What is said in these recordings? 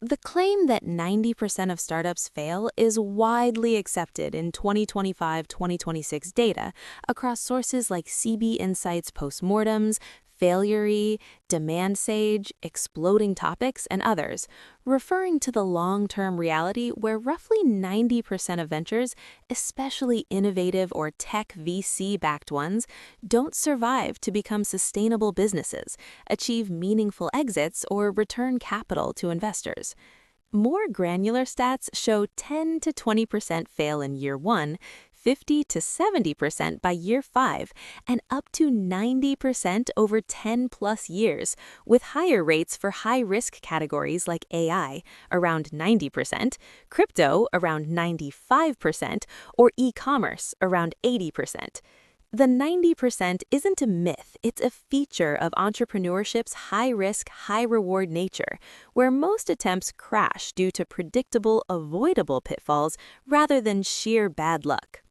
The claim that 90% of startups fail is widely accepted in 2025-2026 data across sources like CB Insights Postmortems, Failure, Demand Sage, Exploding Topics, and others, referring to the long-term reality where roughly 90% of ventures, especially innovative or tech VC-backed ones, don't survive to become sustainable businesses, achieve meaningful exits, or return capital to investors. More granular stats show 10 to 20% fail in year one, 50 to 70% by year 5, and up to 90% over 10 plus years, with higher rates for high-risk categories like AI, around 90%, crypto, around 95%, or e-commerce, around 80%. The 90% isn't a myth, it's a feature of entrepreneurship's high-risk, high-reward nature, where most attempts crash due to predictable, avoidable pitfalls rather than sheer bad luck.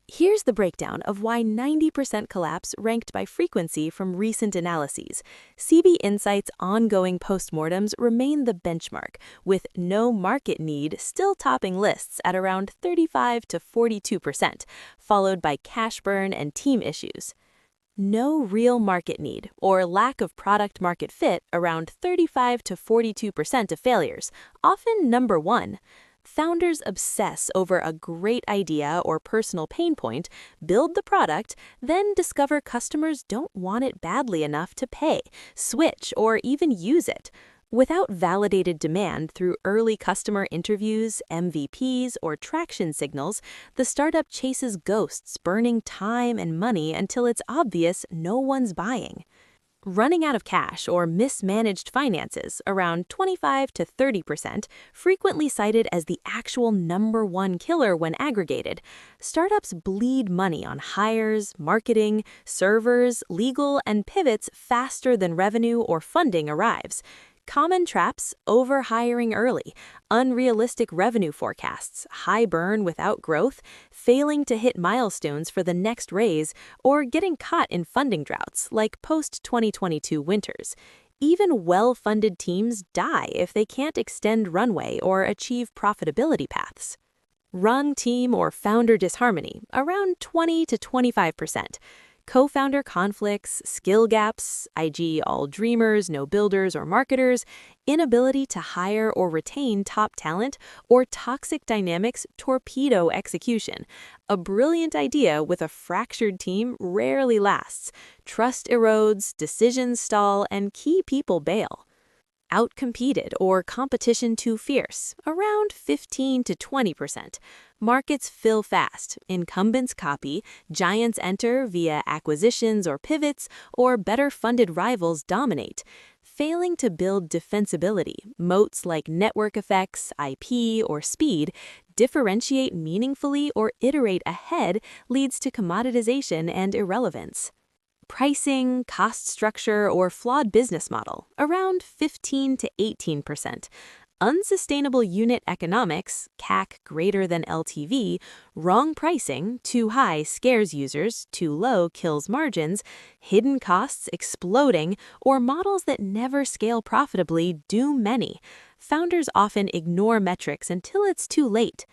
Here's the breakdown of why 90% collapse ranked by frequency from recent analyses. CB Insights' ongoing postmortems remain the benchmark, with no market need still topping lists at around 35 to 42%, followed by cash burn and team issues. No real market need or lack of product market fit around 35 to 42% of failures, often number one. Founders obsess over a great idea or personal pain point, build the product, then discover customers don't want it badly enough to pay, switch, or even use it. Without validated demand through early customer interviews, MVPs, or traction signals, the startup chases ghosts, burning time and money until it's obvious no one's buying. Running out of cash or mismanaged finances, around 25 to 30%, frequently cited as the actual number one killer when aggregated. Startups bleed money on hires, marketing, servers, legal, and pivots faster than revenue or funding arrives. Common traps: overhiring early, unrealistic revenue forecasts, high burn without growth, failing to hit milestones for the next raise, or getting caught in funding droughts like post-2022 winters. Even well-funded teams die if they can't extend runway or achieve profitability paths. Run team or founder disharmony, around 20 to 25%. Co-founder conflicts, skill gaps, i.e. all dreamers, no builders or marketers, inability to hire or retain top talent, or toxic dynamics torpedo execution. A brilliant idea with a fractured team rarely lasts. Trust erodes, decisions stall, and key people bail. Outcompeted or competition too fierce, around 15 to 20%. Markets fill fast, incumbents copy, giants enter via acquisitions or pivots, or better-funded rivals dominate. Failing to build defensibility, moats like network effects, IP, or speed, differentiate meaningfully or iterate ahead leads to commoditization and irrelevance. Pricing, cost structure, or flawed business model, around 15 to 18%. Unsustainable unit economics, CAC greater than LTV, wrong pricing, too high scares users, too low kills margins, hidden costs exploding, or models that never scale profitably doom many. Founders often ignore metrics until it's too late.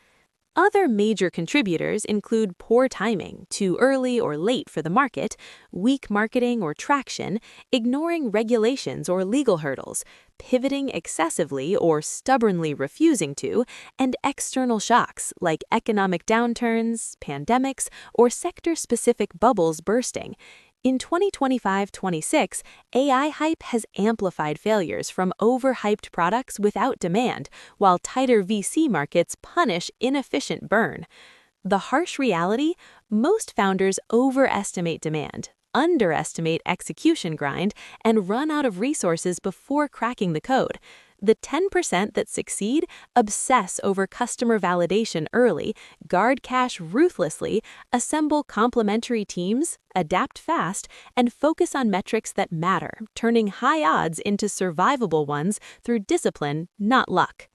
Other major contributors include poor timing, too early or late for the market, weak marketing or traction, ignoring regulations or legal hurdles, pivoting excessively or stubbornly refusing to, and external shocks like economic downturns, pandemics, or sector-specific bubbles bursting. In 2025-26, AI hype has amplified failures from overhyped products without demand, while tighter VC markets punish inefficient burn. The harsh reality: most founders overestimate demand, underestimate execution grind, and run out of resources before cracking the code. The 10% that succeed obsess over customer validation early, guard cash ruthlessly, assemble complementary teams, adapt fast, and focus on metrics that matter, turning high odds into survivable ones through discipline, not luck.